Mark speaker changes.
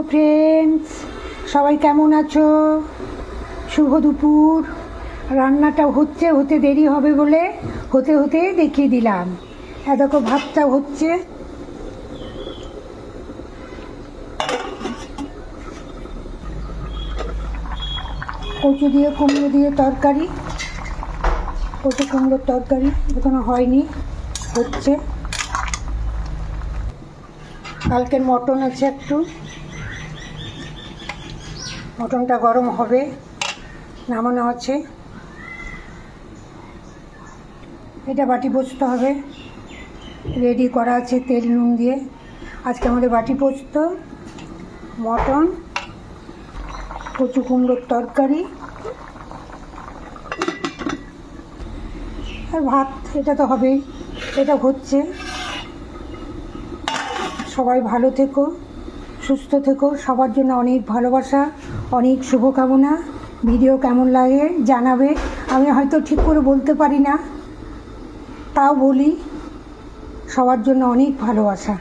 Speaker 1: Friends, সবাই কেমন আছো? শুভ দুপুর। রান্নাটা হতে দেরি হবে বলে হতে দেখিয়ে দিলাম। দেখো ভাতটা হচ্ছে। কচু দিয়ে কুমড়ো দিয়ে তরকারি, কচু কুমড়োর তরকারি এখনো হয়নি, হচ্ছে। কালকের মটন আছে একটু, মটনটা গরম হবে, নামানো আছে। এটা বাটি পোস্ত হবে, রেডি করা আছে তেল নুন দিয়ে। আজকে আমাদের বাটি পোস্ত, মটন, কচু কুমড়োর তরকারি আর ভাত। এটা তো হবেই, এটা হচ্ছে। সবাই ভালো থেকো, সুস্থ থেকো, সবার জন্য অনেক ভালোবাসা, অনেক শুভকামনা। ভিডিও কেমন লাগে জানাবে। আমি হয়তো ঠিক করে বলতে পারি না, তাও বলি। সবার জন্য অনেক ভালোবাসা।